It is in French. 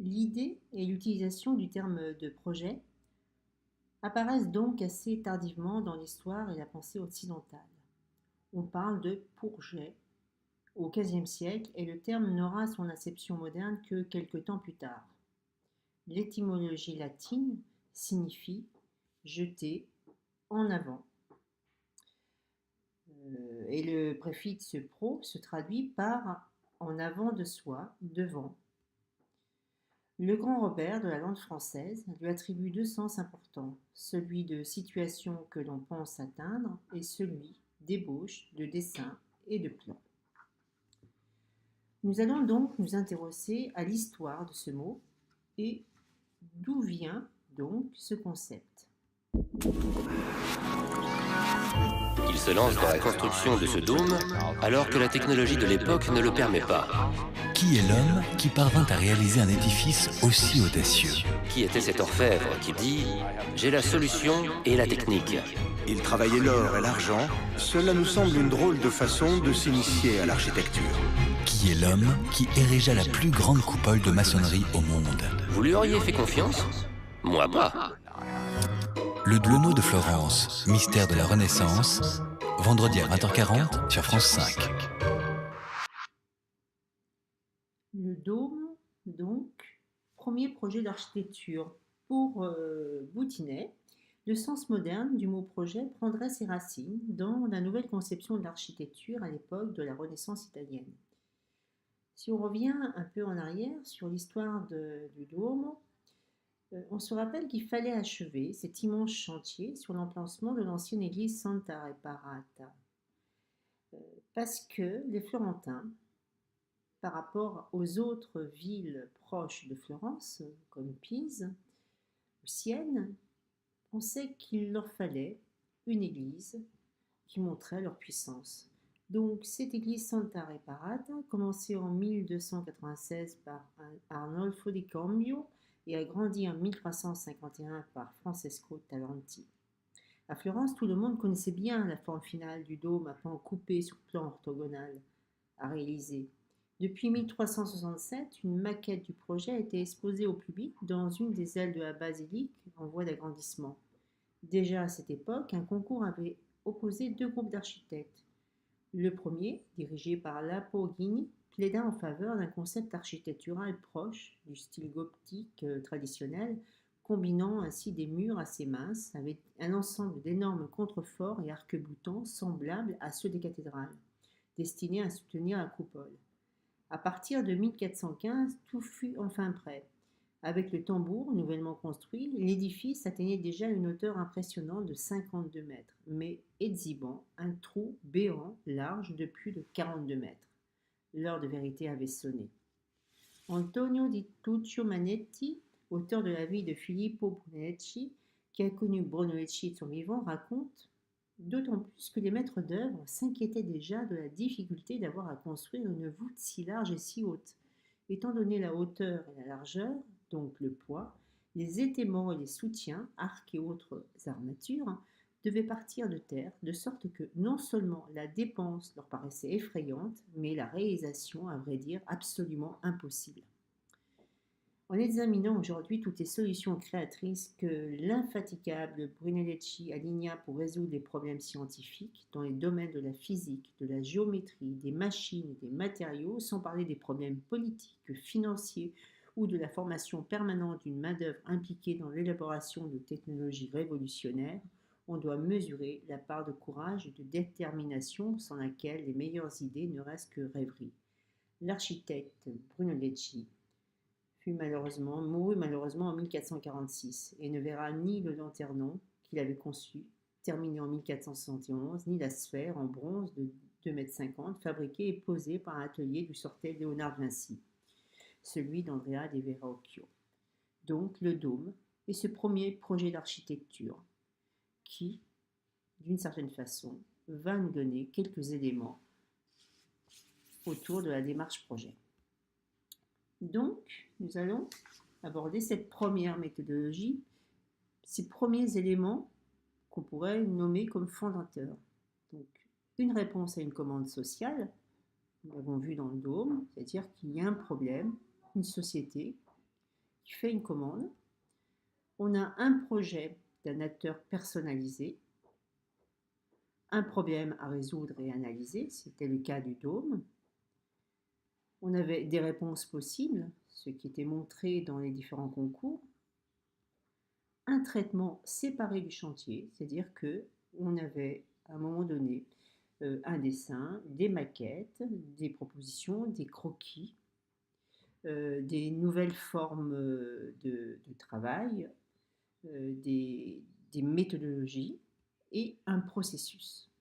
L'idée et l'utilisation du terme de projet apparaissent donc assez tardivement dans l'histoire et la pensée occidentale. On parle de projet au XVe siècle et le terme n'aura son acception moderne que quelque temps plus tard. L'étymologie latine signifie jeter en avant. Et le préfixe pro se traduit par en avant de soi, devant. Le grand Robert de la langue française lui attribue deux sens importants, celui de situation que l'on pense atteindre et celui d'ébauche, de dessein et de plan. Nous allons donc nous intéresser à l'histoire de ce mot et d'où vient donc ce concept. Il se lance dans la construction de ce dôme alors que la technologie de l'époque ne le permet pas. Qui est l'homme qui parvint à réaliser un édifice aussi audacieux? Qui était cet orfèvre qui dit « J'ai la solution et la technique ». Il travaillait l'or et l'argent. Cela nous semble une drôle de façon de s'initier à l'architecture. Qui est l'homme qui érigea la plus grande coupole de maçonnerie au monde? Vous lui auriez fait confiance? Moi pas. Le Duomo de Florence, mystère de la Renaissance, vendredi à 20h40 sur France 5. Le dôme, donc, premier projet d'architecture pour Boutinnet. Le sens moderne du mot projet prendrait ses racines dans la nouvelle conception de l'architecture à l'époque de la Renaissance italienne. Si on revient un peu en arrière sur l'histoire du Duomo, on se rappelle qu'il fallait achever cet immense chantier sur l'emplacement de l'ancienne église Santa Reparata. Parce que les Florentins, par rapport aux autres villes proches de Florence, comme Pise ou Sienne, pensaient qu'il leur fallait une église qui montrait leur puissance. Donc cette église Santa Reparata, commencée en 1296 par Arnolfo di Cambio et agrandie en 1351 par Francesco Talanti. À Florence, tout le monde connaissait bien la forme finale du dôme à pans coupés sur plan orthogonal à réaliser. Depuis 1367, une maquette du projet a été exposée au public dans une des ailes de la basilique en voie d'agrandissement. Déjà à cette époque, un concours avait opposé deux groupes d'architectes. Le premier, dirigé par Lapo Ghini, plaida en faveur d'un concept architectural proche du style gothique traditionnel, combinant ainsi des murs assez minces avec un ensemble d'énormes contreforts et arcs-boutants semblables à ceux des cathédrales, destinés à soutenir la coupole. À partir de 1415, tout fut enfin prêt. Avec le tambour nouvellement construit, l'édifice atteignait déjà une hauteur impressionnante de 52 mètres, mais exhibant un trou béant large de plus de 42 mètres. L'heure de vérité avait sonné. Antonio di Tuccio Manetti, auteur de la vie de Filippo Brunelleschi, qui a connu Brunelleschi de son vivant, raconte d'autant plus que les maîtres d'œuvre s'inquiétaient déjà de la difficulté d'avoir à construire une voûte si large et si haute. Étant donné la hauteur et la largeur, donc le poids, les étaiments et les soutiens, arcs et autres armatures, devaient partir de terre, de sorte que non seulement la dépense leur paraissait effrayante, mais la réalisation, à vrai dire, absolument impossible. En examinant aujourd'hui toutes les solutions créatrices que l'infatigable Brunelleschi aligna pour résoudre les problèmes scientifiques dans les domaines de la physique, de la géométrie, des machines et des matériaux, sans parler des problèmes politiques, financiers ou de la formation permanente d'une main-d'œuvre impliquée dans l'élaboration de technologies révolutionnaires, on doit mesurer la part de courage et de détermination sans laquelle les meilleures idées ne restent que rêveries. L'architecte Brunelleschi mourut malheureusement en 1446 et ne verra ni le lanternon qu'il avait conçu, terminé en 1471, ni la sphère en bronze de 2,50 m fabriquée et posée par un atelier d'où sortait Léonard de Vinci, celui d'Andrea de Verrocchio. Donc le dôme est ce premier projet d'architecture qui, d'une certaine façon, va nous donner quelques éléments autour de la démarche projet. Donc, nous allons aborder cette première méthodologie, ces premiers éléments qu'on pourrait nommer comme fondateurs. Donc, une réponse à une commande sociale, nous l'avons vu dans le dôme, c'est-à-dire qu'il y a un problème, une société qui fait une commande. On a un projet d'un acteur personnalisé, un problème à résoudre et analyser, c'était le cas du dôme. On avait des réponses possibles, ce qui était montré dans les différents concours. Un traitement séparé du chantier, c'est-à-dire qu'on avait à un moment donné un dessin, des maquettes, des propositions, des croquis, des nouvelles formes de travail, des méthodologies et un processus.